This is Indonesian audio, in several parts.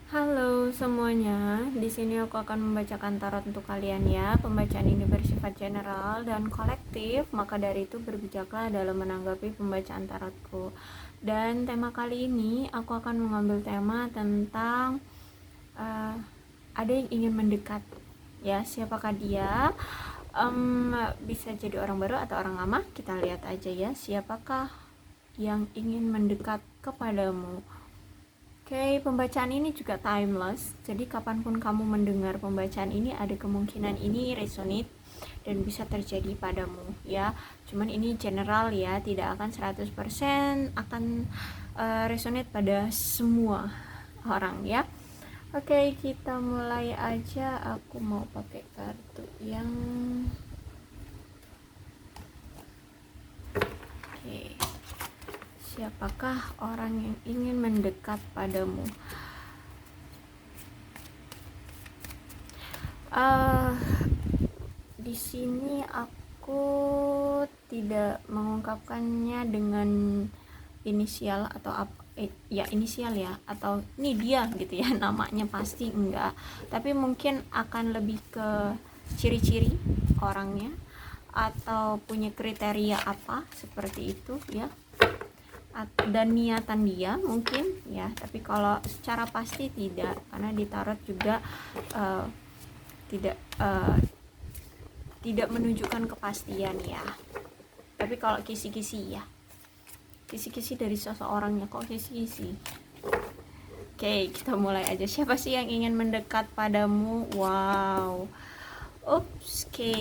Halo semuanya, di sini aku akan membacakan tarot untuk kalian ya. Pembacaan ini bersifat general dan kolektif, maka dari itu berbijaklah dalam menanggapi pembacaan tarotku. Dan tema kali ini aku akan mengambil tema tentang ada yang ingin mendekat. Ya, siapakah dia? Bisa jadi orang baru atau orang lama. Kita lihat aja ya, siapakah yang ingin mendekat kepadamu. Oke, pembacaan ini juga timeless. Jadi kapanpun kamu mendengar pembacaan ini, ada kemungkinan ini resonate dan bisa terjadi padamu ya. Cuman ini general ya, tidak akan 100% akan resonate pada semua orang ya. Oke, kita mulai aja. Aku mau pakai kartu yang Oke. Siapakah orang yang ingin mendekat padamu? Di sini aku tidak mengungkapkannya dengan inisial atau inisial ya, atau ini dia gitu ya, namanya pasti enggak, tapi mungkin akan lebih ke ciri-ciri orangnya atau punya kriteria apa seperti itu ya, dan niatan dia mungkin ya, tapi kalau secara pasti tidak, karena di tarot juga tidak tidak menunjukkan kepastian ya. Tapi kalau kisi-kisi ya, kisi-kisi dari seseorangnya kok kisi-kisi. Oke, kita mulai aja. Siapa sih yang ingin mendekat padamu? Wow. Oops, oke.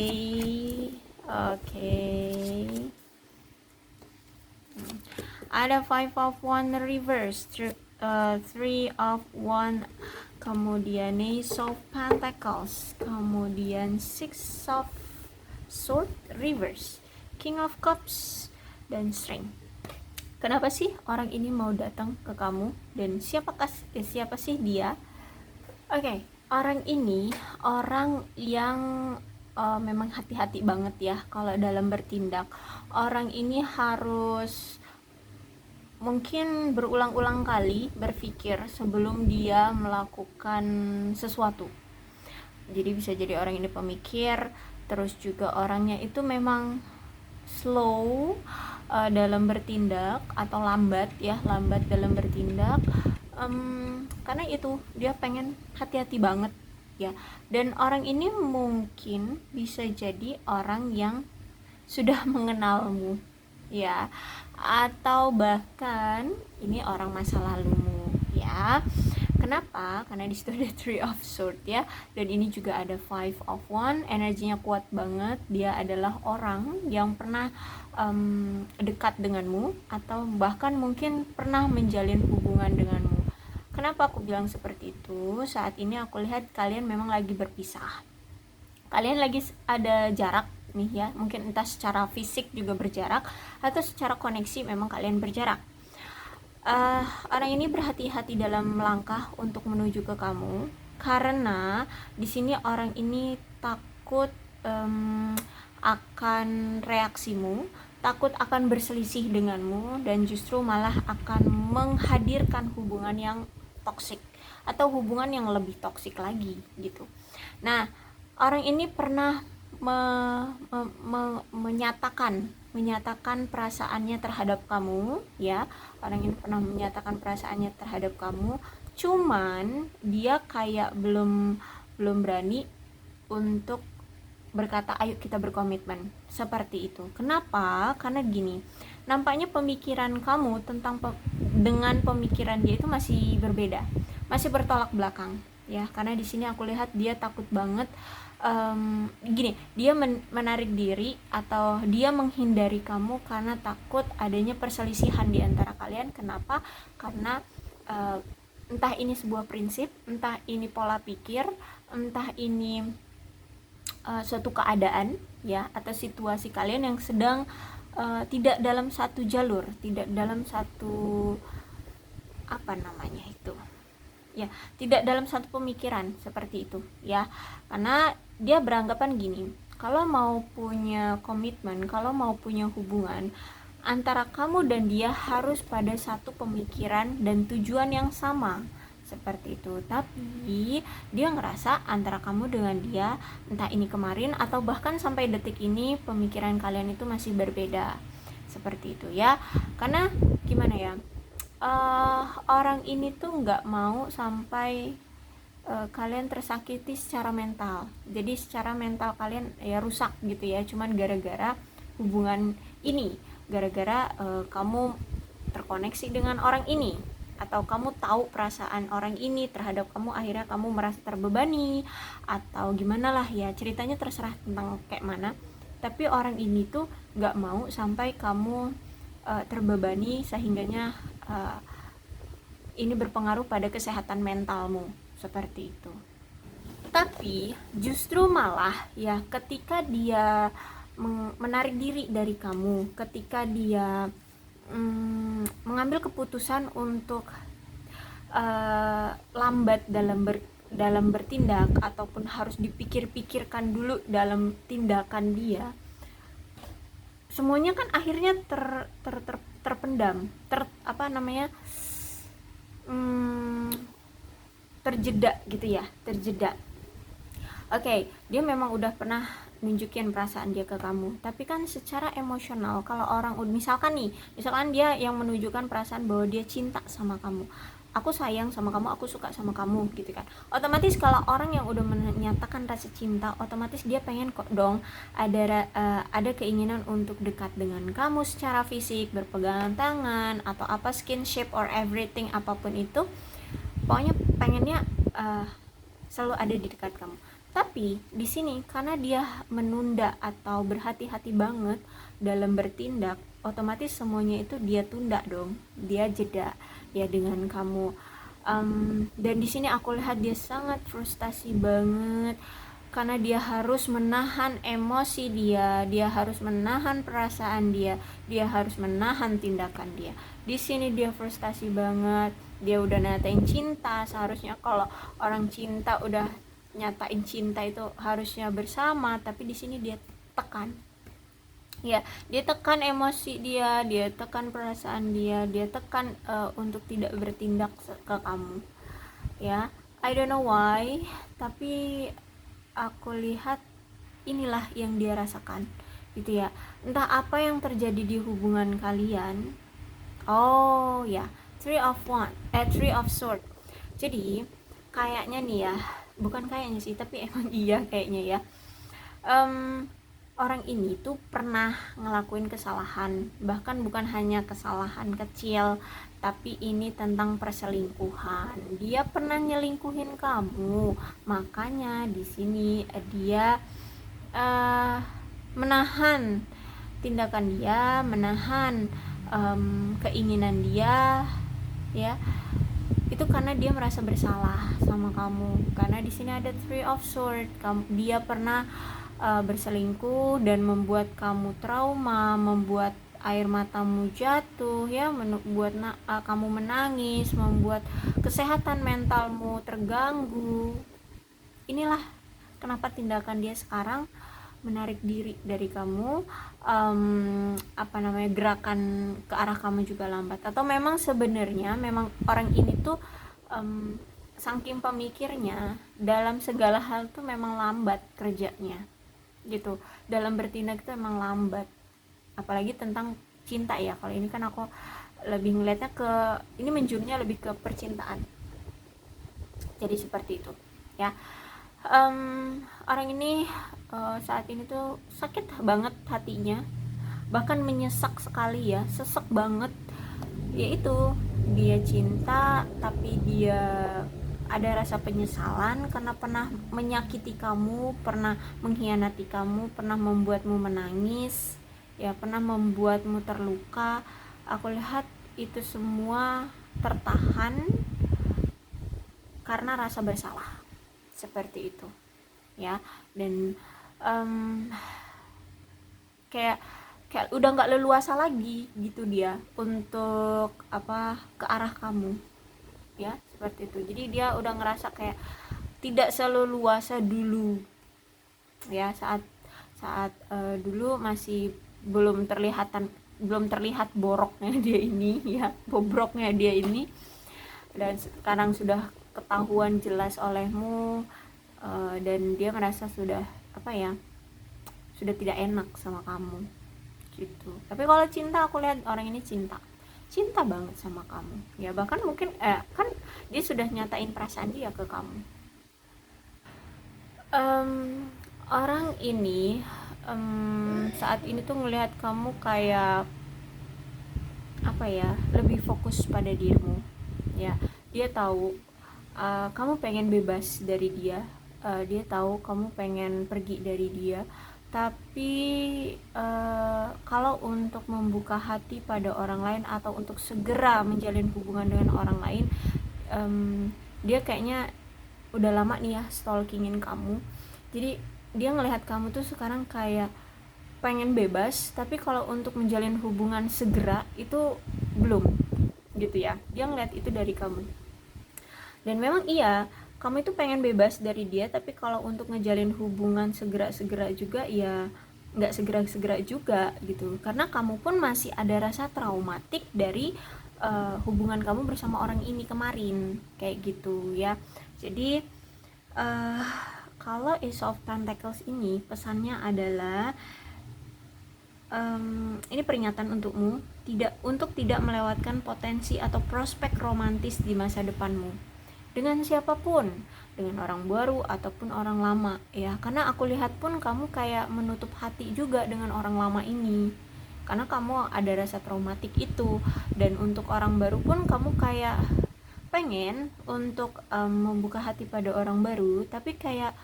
Ada 5 of 1 reverse, 3 of 1, kemudian Ace of Pentacles, kemudian 6 of Swords reverse, King of Cups, dan Strength. Kenapa sih orang ini mau datang ke kamu, dan siapa sih dia? Oke, orang ini orang yang memang hati-hati banget ya kalau dalam bertindak. Orang ini harus mungkin berulang-ulang kali berpikir sebelum dia melakukan sesuatu. Jadi bisa jadi orang ini pemikir, terus juga orangnya itu memang slow dalam bertindak, atau lambat dalam bertindak, karena itu dia pengen hati-hati banget ya. Dan orang ini mungkin bisa jadi orang yang sudah mengenalmu ya, atau bahkan ini orang masa lalumu ya. Kenapa? Karena di situ ada 3 of Swords ya, dan ini juga ada 5 of 1, energinya kuat banget. Dia adalah orang yang pernah dekat denganmu, atau bahkan mungkin pernah menjalin hubungan denganmu. Kenapa aku bilang seperti itu? Saat ini aku lihat kalian memang lagi berpisah. Kalian lagi ada jarak nih ya, mungkin entah secara fisik juga berjarak, atau secara koneksi memang kalian berjarak. Orang ini berhati-hati dalam melangkah untuk menuju ke kamu, karena di sini orang ini takut akan reaksimu, takut akan berselisih denganmu, dan justru malah akan menghadirkan hubungan yang toksik atau hubungan yang lebih toksik lagi gitu. Nah, orang ini pernah menyatakan perasaannya terhadap kamu ya. Orang ini pernah menyatakan perasaannya terhadap kamu, cuman dia kayak belum berani untuk berkata ayo kita berkomitmen seperti itu. Kenapa? Karena gini, nampaknya pemikiran kamu dengan pemikiran dia itu masih berbeda, masih bertolak belakang ya. Karena di sini aku lihat dia takut banget, gini, dia menarik diri atau dia menghindari kamu karena takut adanya perselisihan di antara kalian. Kenapa? Karena entah ini sebuah prinsip, entah ini pola pikir, entah ini suatu keadaan ya, atau situasi kalian yang sedang tidak dalam satu jalur, tidak dalam satu ya, tidak dalam satu pemikiran seperti itu ya. Karena dia beranggapan gini, kalau mau punya komitmen, kalau mau punya hubungan, antara kamu dan dia harus pada satu pemikiran dan tujuan yang sama. seperti itu. Tapi dia ngerasa antara kamu dengan dia, entah ini kemarin atau bahkan sampai detik ini, pemikiran kalian itu masih berbeda, seperti itu ya. Karena gimana ya, orang ini tuh nggak mau sampai kalian tersakiti secara mental. Jadi secara mental kalian ya rusak gitu ya, cuman gara-gara hubungan ini, gara-gara kamu terkoneksi dengan orang ini, atau kamu tahu perasaan orang ini terhadap kamu, akhirnya kamu merasa terbebani atau gimana lah ya, ceritanya terserah tentang kayak mana. Tapi orang ini tuh nggak mau sampai kamu terbebani sehingganya ini berpengaruh pada kesehatan mentalmu, seperti itu. Tapi justru malah ya, ketika dia menarik diri dari kamu, ketika dia mengambil keputusan untuk lambat dalam bertindak, ataupun harus dipikir-pikirkan dulu dalam tindakan dia, semuanya kan akhirnya terpendam, terjeda gitu ya, terjeda. Oke, dia memang udah pernah nunjukin perasaan dia ke kamu, tapi kan secara emosional, kalau orang misalkan dia yang menunjukkan perasaan bahwa dia cinta sama kamu, aku sayang sama kamu, aku suka sama kamu gitu kan, otomatis kalau orang yang udah menyatakan rasa cinta, otomatis dia pengen kok dong ada keinginan untuk dekat dengan kamu secara fisik, berpegangan tangan atau apa, skinship or everything, apapun itu, pokoknya pengennya selalu ada di dekat kamu. Tapi di sini karena dia menunda atau berhati-hati banget dalam bertindak, otomatis semuanya itu dia tunda dong, dia jeda ya dengan kamu. Dan di sini aku lihat dia sangat frustasi banget karena dia harus menahan emosi dia harus menahan perasaan dia harus menahan tindakan dia. Di sini dia frustasi banget. Dia udah nyatain cinta, seharusnya kalau orang cinta udah nyatain cinta itu harusnya bersama, tapi di sini dia tekan ya, dia tekan emosi dia tekan perasaan dia tekan untuk tidak bertindak ke kamu ya. I don't know why, tapi aku lihat inilah yang dia rasakan gitu ya. Entah apa yang terjadi di hubungan kalian. Oh ya, Three of Sword. Jadi kayaknya nih ya, bukan kayaknya sih, tapi emang iya kayaknya ya, orang ini tuh pernah ngelakuin kesalahan, bahkan bukan hanya kesalahan kecil, tapi ini tentang perselingkuhan. Dia pernah nyelingkuhin kamu, makanya di sini dia menahan tindakan dia, menahan keinginan dia ya, itu karena dia merasa bersalah sama kamu. Karena di sini ada Three of Swords, dia pernah berselingkuh dan membuat kamu trauma, membuat air matamu jatuh ya, membuat kamu menangis, membuat kesehatan mentalmu terganggu. Inilah kenapa tindakan dia sekarang menarik diri dari kamu, gerakan ke arah kamu juga lambat. Atau memang sebenarnya memang orang ini tuh saking pemikirnya, dalam segala hal tuh memang lambat kerjanya gitu, dalam bertindak itu memang lambat, apalagi tentang cinta ya. Kalau ini kan aku lebih ngeliatnya ke ini, menjurnya lebih ke percintaan, jadi seperti itu ya. Orang ini saat ini tuh sakit banget hatinya, bahkan menyesak sekali ya, sesek banget, yaitu dia cinta tapi dia ada rasa penyesalan karena pernah menyakiti kamu, pernah mengkhianati kamu, pernah membuatmu menangis ya, pernah membuatmu terluka. Aku lihat itu semua tertahan karena rasa bersalah, seperti itu ya. Dan kayak udah nggak leluasa lagi gitu dia untuk ke arah kamu ya, seperti itu. Jadi dia udah ngerasa kayak tidak seleluasa dulu ya, saat dulu masih belum terlihat boroknya dia ini ya, bobroknya dia ini. dan sekarang sudah ketahuan jelas olehmu, dan dia merasa sudah sudah tidak enak sama kamu gitu. Tapi kalau cinta, aku lihat orang ini cinta banget sama kamu ya, bahkan mungkin kan dia sudah nyatain perasaan dia ke kamu. Orang ini saat ini tuh ngelihat kamu kayak lebih fokus pada dirimu ya. Dia tahu kamu pengen bebas dari dia, dia tahu kamu pengen pergi dari dia, tapi kalau untuk membuka hati pada orang lain atau untuk segera menjalin hubungan dengan orang lain, dia kayaknya udah lama nih ya stalkingin kamu. Jadi dia ngelihat kamu tuh sekarang kayak pengen bebas, tapi kalau untuk menjalin hubungan segera itu belum gitu ya. Dia ngelihat itu dari kamu, dan memang iya, kamu itu pengen bebas dari dia, tapi kalau untuk ngejalin hubungan segera-segera juga ya nggak segera-segera juga gitu, karena kamu pun masih ada rasa traumatik dari hubungan kamu bersama orang ini kemarin kayak gitu ya. Jadi kalau Ace of Pentacles ini pesannya adalah ini peringatan untukmu untuk tidak melewatkan potensi atau prospek romantis di masa depanmu dengan siapapun, dengan orang baru ataupun orang lama ya. Karena aku lihat pun kamu kayak menutup hati juga dengan orang lama ini, karena kamu ada rasa traumatik itu. Dan untuk orang baru pun kamu kayak pengen untuk membuka hati pada orang baru, tapi kayak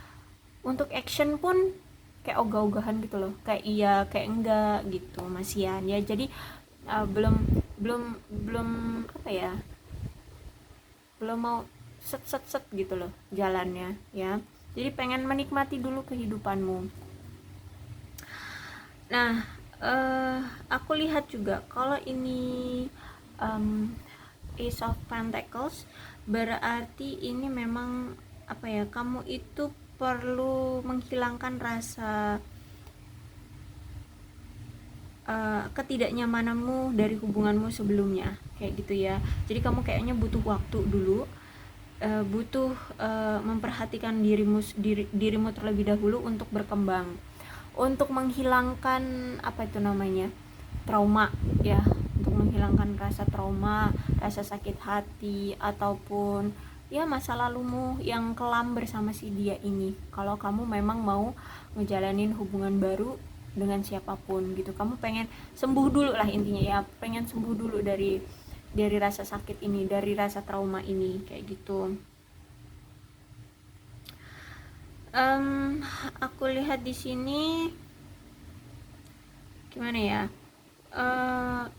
untuk action pun kayak ogah-ogahan gitu loh, kayak iya kayak enggak gitu, masihan ya. Jadi belum belum mau set gitu loh jalannya ya. Jadi pengen menikmati dulu kehidupanmu. Nah aku lihat juga kalau ini Ace of Pentacles, berarti ini memang kamu itu perlu menghilangkan rasa ketidaknyamananmu dari hubunganmu sebelumnya kayak gitu ya. Jadi kamu kayaknya butuh waktu dulu, butuh memperhatikan dirimu terlebih dahulu untuk berkembang, untuk menghilangkan trauma ya, untuk menghilangkan rasa trauma, rasa sakit hati ataupun ya masa lalumu yang kelam bersama si dia ini. Kalau kamu memang mau ngejalanin hubungan baru dengan siapapun gitu, kamu pengen sembuh dulu lah intinya ya, pengen sembuh dulu dari rasa sakit ini, dari rasa trauma ini kayak gitu. Aku lihat di sini gimana ya,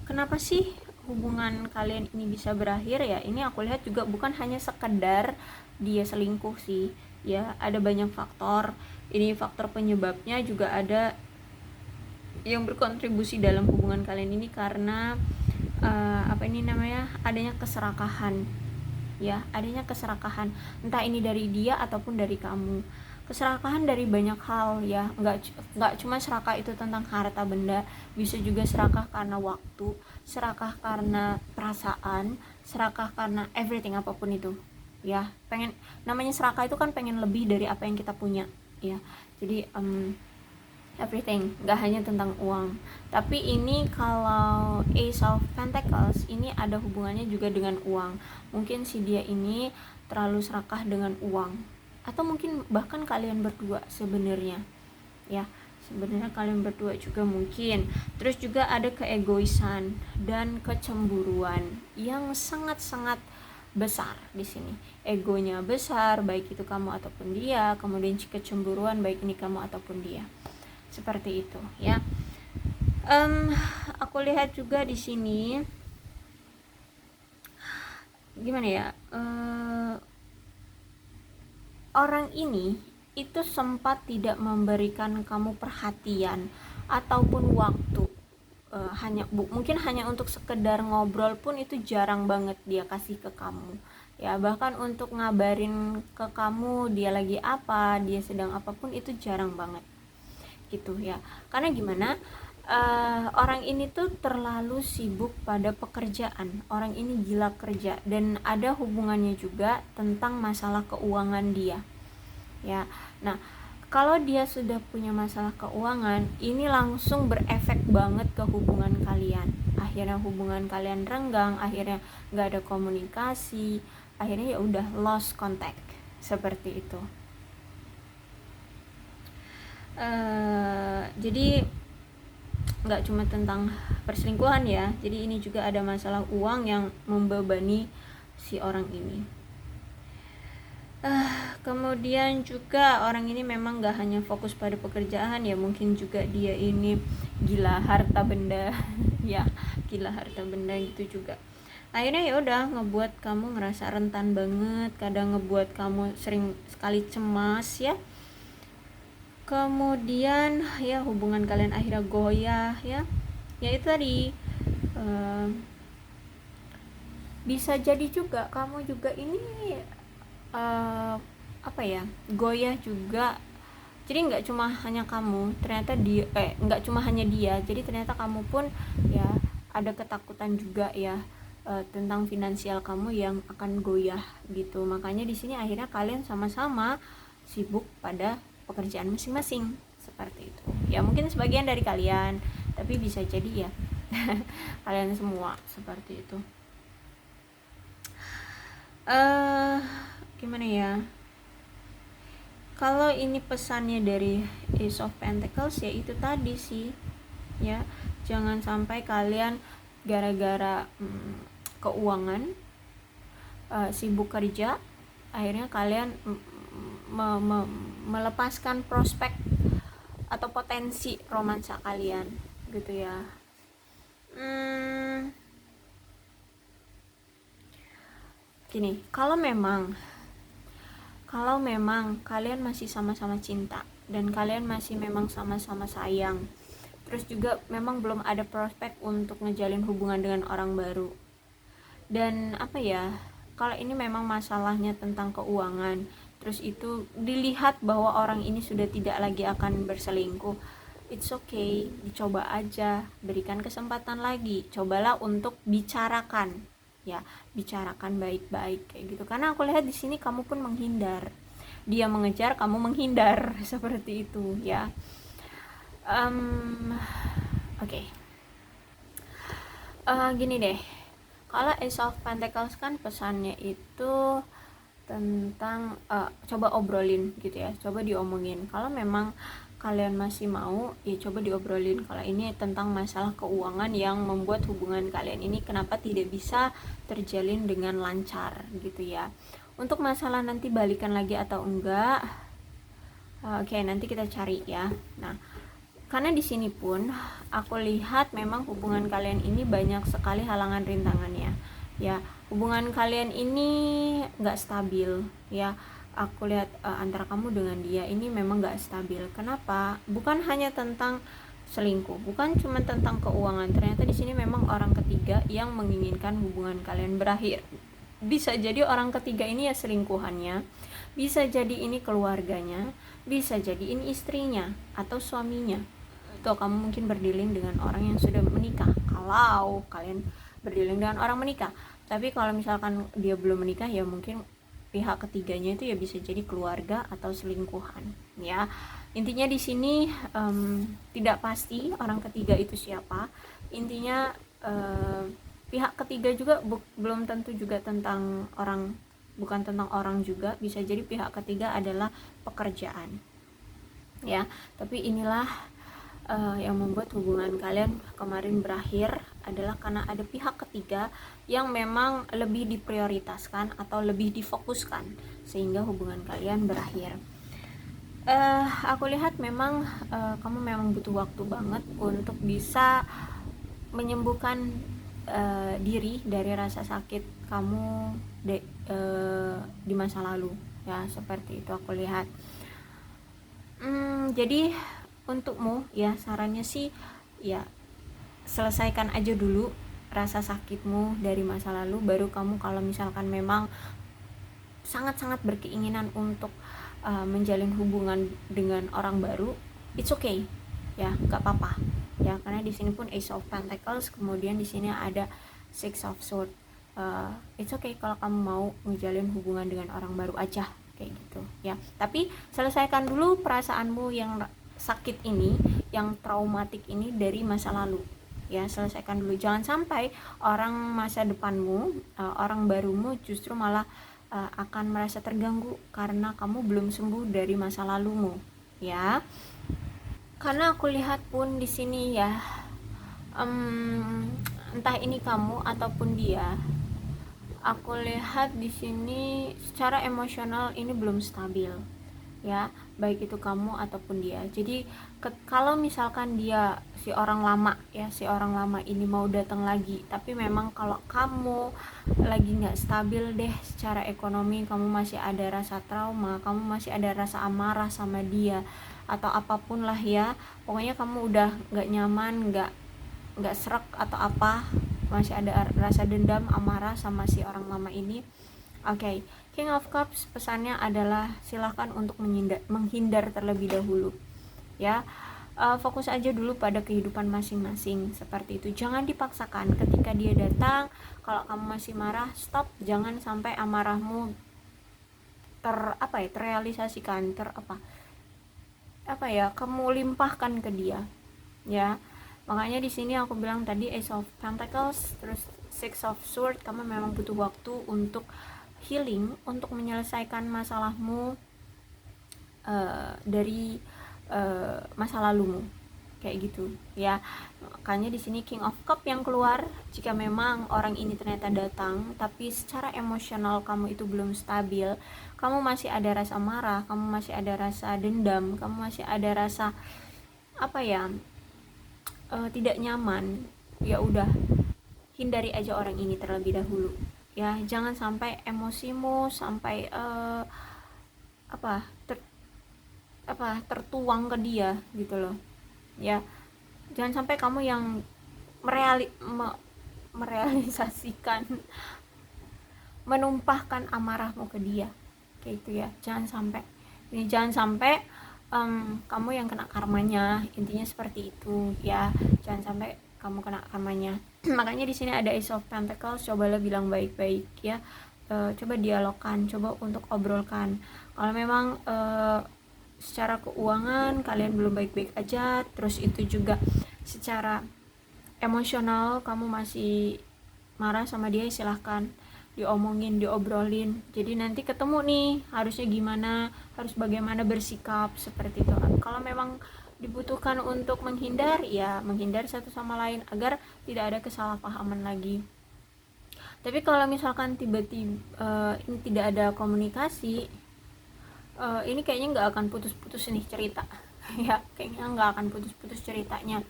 kenapa sih hubungan kalian ini bisa berakhir ya? Ini aku lihat juga bukan hanya sekedar dia selingkuh sih ya, ada banyak faktor. Ini faktor penyebabnya juga ada yang berkontribusi dalam hubungan kalian ini karena adanya keserakahan ya, adanya keserakahan, entah ini dari dia ataupun dari kamu. Keserakahan dari banyak hal ya, nggak cuma serakah itu tentang harta benda, bisa juga serakah karena waktu, serakah karena perasaan, serakah karena everything, apapun itu ya. Namanya serakah itu kan pengen lebih dari apa yang kita punya ya. Jadi everything, gak hanya tentang uang. Tapi ini kalau Ace of Pentacles ini ada hubungannya juga dengan uang. Mungkin si dia ini terlalu serakah dengan uang, atau mungkin bahkan kalian berdua sebenarnya ya, sebenarnya kalian berdua juga mungkin. Terus juga ada keegoisan dan kecemburuan yang sangat-sangat besar di sini. Egonya besar baik itu kamu ataupun dia, kemudian kecemburuan baik ini kamu ataupun dia. Seperti itu ya. Aku lihat juga di sini gimana ya, orang ini itu sempat tidak memberikan kamu perhatian ataupun waktu, mungkin hanya untuk sekedar ngobrol pun itu jarang banget dia kasih ke kamu ya. Bahkan untuk ngabarin ke kamu dia lagi apa, dia sedang apapun, itu jarang banget gitu ya. Karena gimana, orang ini tuh terlalu sibuk pada pekerjaan. Orang ini gila kerja, dan ada hubungannya juga tentang masalah keuangan dia. Ya, nah kalau dia sudah punya masalah keuangan, ini langsung berefek banget ke hubungan kalian. Akhirnya hubungan kalian renggang, akhirnya nggak ada komunikasi, akhirnya ya udah lost contact seperti itu. Jadi nggak cuma tentang perselingkuhan ya, jadi ini juga ada masalah uang yang membebani si orang ini. Kemudian juga orang ini memang nggak hanya fokus pada pekerjaan ya, mungkin juga dia ini gila harta benda ya, gila harta benda gitu juga. Akhirnya ya udah ngebuat kamu ngerasa rentan banget, kadang ngebuat kamu sering sekali cemas ya. Kemudian ya hubungan kalian akhirnya goyah ya itu tadi. Bisa jadi juga kamu juga ini goyah juga. Jadi nggak cuma hanya kamu, ternyata dia nggak cuma hanya dia, jadi ternyata kamu pun ya ada ketakutan juga ya tentang finansial kamu yang akan goyah gitu. Makanya di sini akhirnya kalian sama-sama sibuk pada pekerjaan masing-masing seperti itu ya. Mungkin sebagian dari kalian, tapi bisa jadi ya kalian semua seperti itu. Gimana ya, kalau ini pesannya dari Ace of Pentacles ya itu tadi sih ya, jangan sampai kalian gara-gara keuangan sibuk kerja, akhirnya kalian melepaskan prospek atau potensi romansa kalian gitu ya. Gini, kalau memang kalian masih sama-sama cinta dan kalian masih memang sama-sama sayang, terus juga memang belum ada prospek untuk ngejalin hubungan dengan orang baru, dan kalau ini memang masalahnya tentang keuangan, terus itu dilihat bahwa orang ini sudah tidak lagi akan berselingkuh, it's okay, dicoba aja, berikan kesempatan lagi, cobalah untuk bicarakan ya, bicarakan baik-baik kayak gitu. Karena aku lihat di sini kamu pun menghindar, dia mengejar, kamu menghindar seperti itu ya. Oke. Gini deh, kalau Ace of Pentacles kan pesannya itu tentang coba obrolin gitu ya, coba diomongin. Kalau memang kalian masih mau ya coba diobrolin. Kalau ini tentang masalah keuangan yang membuat hubungan kalian ini kenapa tidak bisa terjalin dengan lancar gitu ya. Untuk masalah nanti balikan lagi atau enggak, oke, nanti kita cari ya. Nah, karena di sini pun aku lihat memang hubungan kalian ini banyak sekali halangan rintangannya ya. Hubungan kalian ini nggak stabil ya. Aku lihat antara kamu dengan dia ini memang gak stabil. Kenapa? Bukan hanya tentang selingkuh, bukan cuma tentang keuangan. Ternyata di sini memang orang ketiga yang menginginkan hubungan kalian berakhir. Bisa jadi orang ketiga ini ya selingkuhannya, bisa jadi ini keluarganya, bisa jadi ini istrinya atau suaminya. Atau kamu mungkin berdealing dengan orang yang sudah menikah. Kalau kalian berdealing dengan orang menikah, tapi kalau misalkan dia belum menikah ya mungkin pihak ketiganya itu ya bisa jadi keluarga atau selingkuhan ya. Intinya di sini tidak pasti orang ketiga itu siapa. Intinya pihak ketiga juga belum tentu juga tentang orang, bukan tentang orang juga, bisa jadi pihak ketiga adalah pekerjaan ya. Tapi inilah yang membuat hubungan kalian kemarin berakhir adalah karena ada pihak ketiga yang memang lebih diprioritaskan atau lebih difokuskan sehingga hubungan kalian berakhir. Aku lihat memang kamu memang butuh waktu banget untuk bisa menyembuhkan diri dari rasa sakit kamu di masa lalu ya, seperti itu aku lihat. Jadi untukmu ya, sarannya sih ya selesaikan aja dulu rasa sakitmu dari masa lalu, baru kamu kalau misalkan memang sangat-sangat berkeinginan untuk menjalin hubungan dengan orang baru, it's okay ya, gak apa-apa ya, karena di sini pun Ace of Pentacles, kemudian di sini ada Six of Swords. It's okay kalau kamu mau menjalin hubungan dengan orang baru aja kayak gitu ya, tapi selesaikan dulu perasaanmu yang sakit ini, yang traumatik ini dari masa lalu ya, selesaikan dulu. Jangan sampai orang masa depanmu, orang barumu justru malah akan merasa terganggu karena kamu belum sembuh dari masa lalumu ya. Karena aku lihat pun di sini ya, entah ini kamu ataupun dia, aku lihat di sini secara emosional ini belum stabil ya, baik itu kamu ataupun dia. Jadi kalau misalkan dia si orang lama ini mau datang lagi, tapi memang kalau kamu lagi nggak stabil deh secara ekonomi, kamu masih ada rasa trauma, kamu masih ada rasa amarah sama dia atau apapun lah ya, pokoknya kamu udah nggak nyaman, nggak serak atau apa, masih ada rasa dendam, amarah sama si orang lama ini. Oke, King of Cups pesannya adalah silahkan untuk menghindar terlebih dahulu ya. Fokus aja dulu pada kehidupan masing-masing seperti itu. Jangan dipaksakan. Ketika dia datang, kalau kamu masih marah, stop. Jangan sampai amarahmu terrealisasikan, kamu limpahkan ke dia ya. Makanya di sini aku bilang tadi Ace of Pentacles terus Six of Swords, kamu memang butuh waktu untuk healing, untuk menyelesaikan masalahmu dari masa lalumu kayak gitu ya. Makanya di sini King of Cup yang keluar. Jika memang orang ini ternyata datang tapi secara emosional kamu itu belum stabil, kamu masih ada rasa marah, kamu masih ada rasa dendam, kamu masih ada rasa tidak nyaman, ya udah hindari aja orang ini terlebih dahulu ya. Jangan sampai emosimu sampai tertuang ke dia gitu loh ya. Jangan sampai kamu yang merealisasikan, menumpahkan amarahmu ke dia kayak gitu ya. Jangan sampai kamu yang kena karmanya, intinya seperti itu ya. Jangan sampai kamu kena karmanya. Makanya di sini ada Ace of Pentacles, cobalah bilang baik-baik ya. Coba dialogkan, coba untuk obrolkan. Kalau memang secara keuangan kalian belum baik-baik aja, terus itu juga secara emosional kamu masih marah sama dia, silahkan diomongin, diobrolin. Jadi nanti ketemu nih harusnya gimana, harus bagaimana bersikap seperti itu. Kalau memang dibutuhkan untuk menghindar, ya menghindar satu sama lain agar tidak ada kesalahpahaman lagi. Tapi kalau misalkan tiba-tiba ini tidak ada komunikasi, ini kayaknya nggak akan putus-putus nih cerita ya, kayaknya nggak akan putus-putus ceritanya,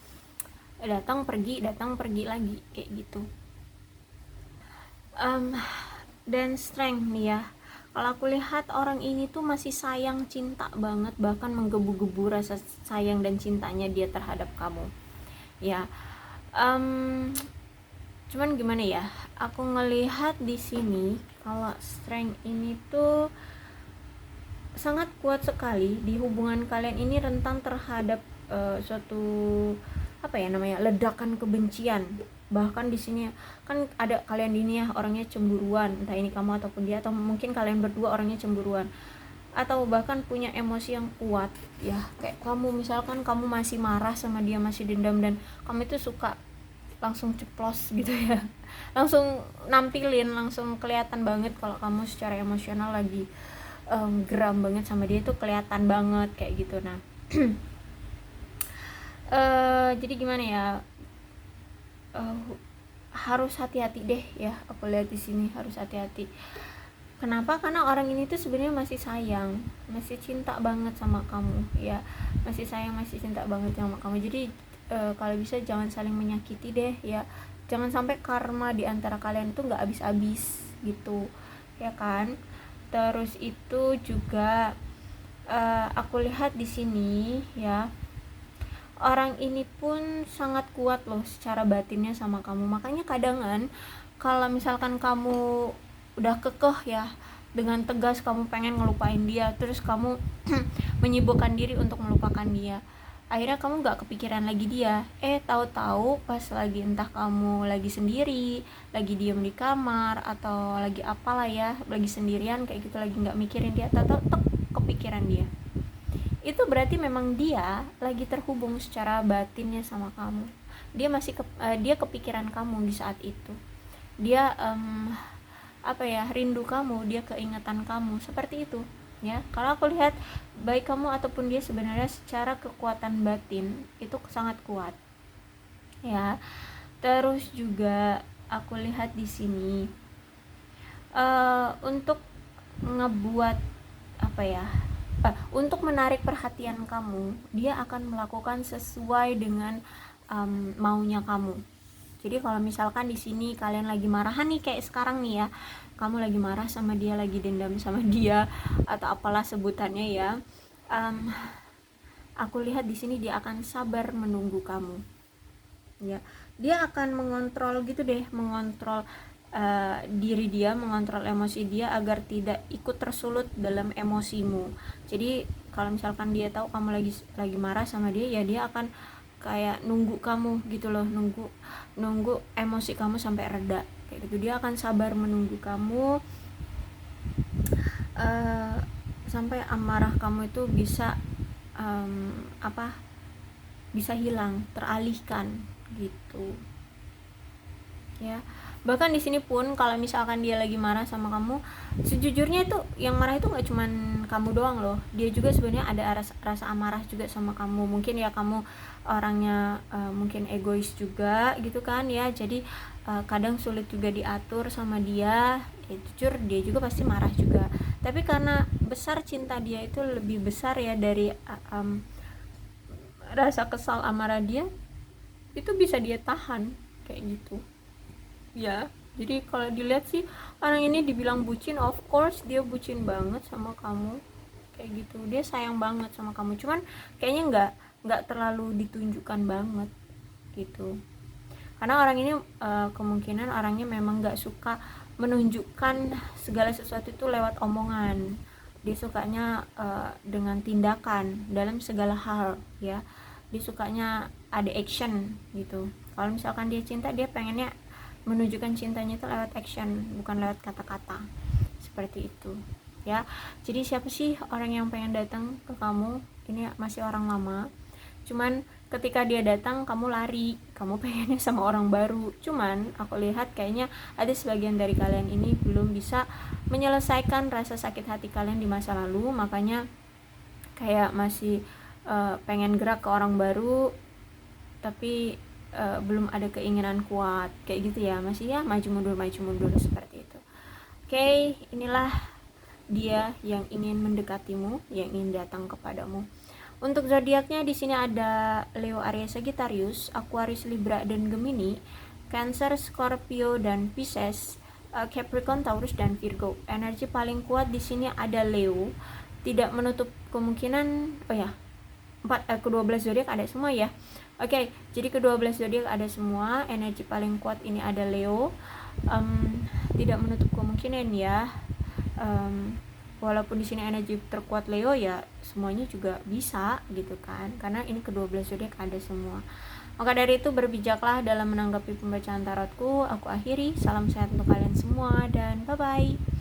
datang pergi lagi kayak gitu. Dan strength nih ya, kalau aku lihat orang ini tuh masih sayang, cinta banget, bahkan menggebu-gebu rasa sayang dan cintanya dia terhadap kamu ya. Cuman gimana ya, aku ngelihat di sini kalau strength ini tuh sangat kuat sekali di hubungan kalian ini, rentan terhadap suatu ledakan kebencian. Bahkan di sini kan ada kalian ini ya, orangnya cemburuan, entah ini kamu ataupun dia, atau mungkin kalian berdua orangnya cemburuan, atau bahkan punya emosi yang kuat ya. Kayak kamu misalkan kamu masih marah sama dia, masih dendam, dan kamu itu suka langsung ceplos gitu ya, langsung nampilin, langsung kelihatan banget kalau kamu secara emosional lagi geram banget sama dia, itu kelihatan banget kayak gitu. Nah jadi gimana ya, harus hati-hati deh ya, aku lihat di sini harus hati-hati. Kenapa? Karena orang ini tuh sebenarnya masih sayang, masih cinta banget sama kamu ya, masih sayang, masih cinta banget sama kamu. Jadi kalau bisa jangan saling menyakiti deh ya, jangan sampai karma di antara kalian tuh nggak habis-habis gitu ya kan. Terus itu juga aku lihat di sini ya, orang ini pun sangat kuat loh secara batinnya sama kamu. Makanya kadangan kalau misalkan kamu udah kekeh ya, dengan tegas kamu pengen ngelupain dia, terus kamu menyibukkan diri untuk melupakan dia, akhirnya kamu nggak kepikiran lagi dia. Tahu-tahu pas lagi entah kamu lagi sendiri, lagi diem di kamar atau lagi apalah ya, lagi sendirian kayak gitu, lagi nggak mikirin dia, tahu-tahu tek kepikiran dia. Itu berarti memang dia lagi terhubung secara batinnya sama kamu. Dia dia kepikiran kamu di saat itu. Dia rindu kamu, dia keingatan kamu, seperti itu ya. Kalau aku lihat baik kamu ataupun dia sebenarnya secara kekuatan batin itu sangat kuat ya. Terus juga aku lihat di sini untuk ngebuat untuk menarik perhatian kamu, dia akan melakukan sesuai dengan maunya kamu. Jadi kalau misalkan di sini kalian lagi marahan nih, kayak sekarang nih ya, kamu lagi marah sama dia, lagi dendam sama dia atau apalah sebutannya ya, aku lihat di sini dia akan sabar menunggu kamu ya. Dia akan mengontrol gitu deh, mengontrol diri dia, mengontrol emosi dia agar tidak ikut tersulut dalam emosimu. Jadi kalau misalkan dia tahu kamu lagi marah sama dia, ya dia akan kayak nunggu kamu gitu loh, nunggu emosi kamu sampai reda kayak gitu. Dia akan sabar menunggu kamu sampai amarah kamu itu bisa bisa hilang, teralihkan gitu ya. Bahkan di sini pun kalau misalkan dia lagi marah sama kamu, sejujurnya itu yang marah itu nggak cuman kamu doang loh, dia juga sebenarnya ada rasa amarah juga sama kamu. Mungkin ya kamu orangnya mungkin egois juga gitu kan ya, jadi kadang sulit juga diatur sama dia ya. Jujur dia juga pasti marah juga, tapi karena besar cinta dia itu lebih besar ya dari rasa kesal amarah dia, itu bisa dia tahan kayak gitu ya. Jadi kalau dilihat sih orang ini dibilang bucin, of course dia bucin banget sama kamu kayak gitu. Dia sayang banget sama kamu, cuman kayaknya nggak terlalu ditunjukkan banget gitu. Karena orang ini kemungkinan orangnya memang nggak suka menunjukkan segala sesuatu itu lewat omongan. Dia sukanya dengan tindakan dalam segala hal ya. Dia sukanya ada action gitu. Kalau misalkan dia cinta, dia pengennya menunjukkan cintanya itu lewat action, bukan lewat kata-kata, seperti itu ya. Jadi siapa sih orang yang pengen datang ke kamu? Ini masih orang lama, cuman ketika dia datang kamu lari, kamu pengennya sama orang baru. Cuman aku lihat kayaknya ada sebagian dari kalian ini belum bisa menyelesaikan rasa sakit hati kalian di masa lalu, makanya kayak masih pengen gerak ke orang baru, tapi belum ada keinginan kuat kayak gitu ya, masih ya maju mundur seperti itu. Oke, inilah dia yang ingin mendekatimu, yang ingin datang kepadamu. Untuk zodiaknya di sini ada Leo, Aries, Sagittarius, Aquarius, Libra dan Gemini, Cancer, Scorpio dan Pisces, Capricorn, Taurus dan Virgo. Energi paling kuat di sini ada Leo, tidak menutup kemungkinan ke-12 zodiak ada semua ya. Oke, jadi ke-12 zodiak ada semua. Energi paling kuat ini ada Leo. Tidak menutup kemungkinan ya. Walaupun di sini energi terkuat Leo ya, semuanya juga bisa gitu kan. Karena ini ke-12 zodiak ada semua. Maka dari itu berbijaklah dalam menanggapi pembacaan tarotku. Aku akhiri. Salam sehat untuk kalian semua dan bye-bye.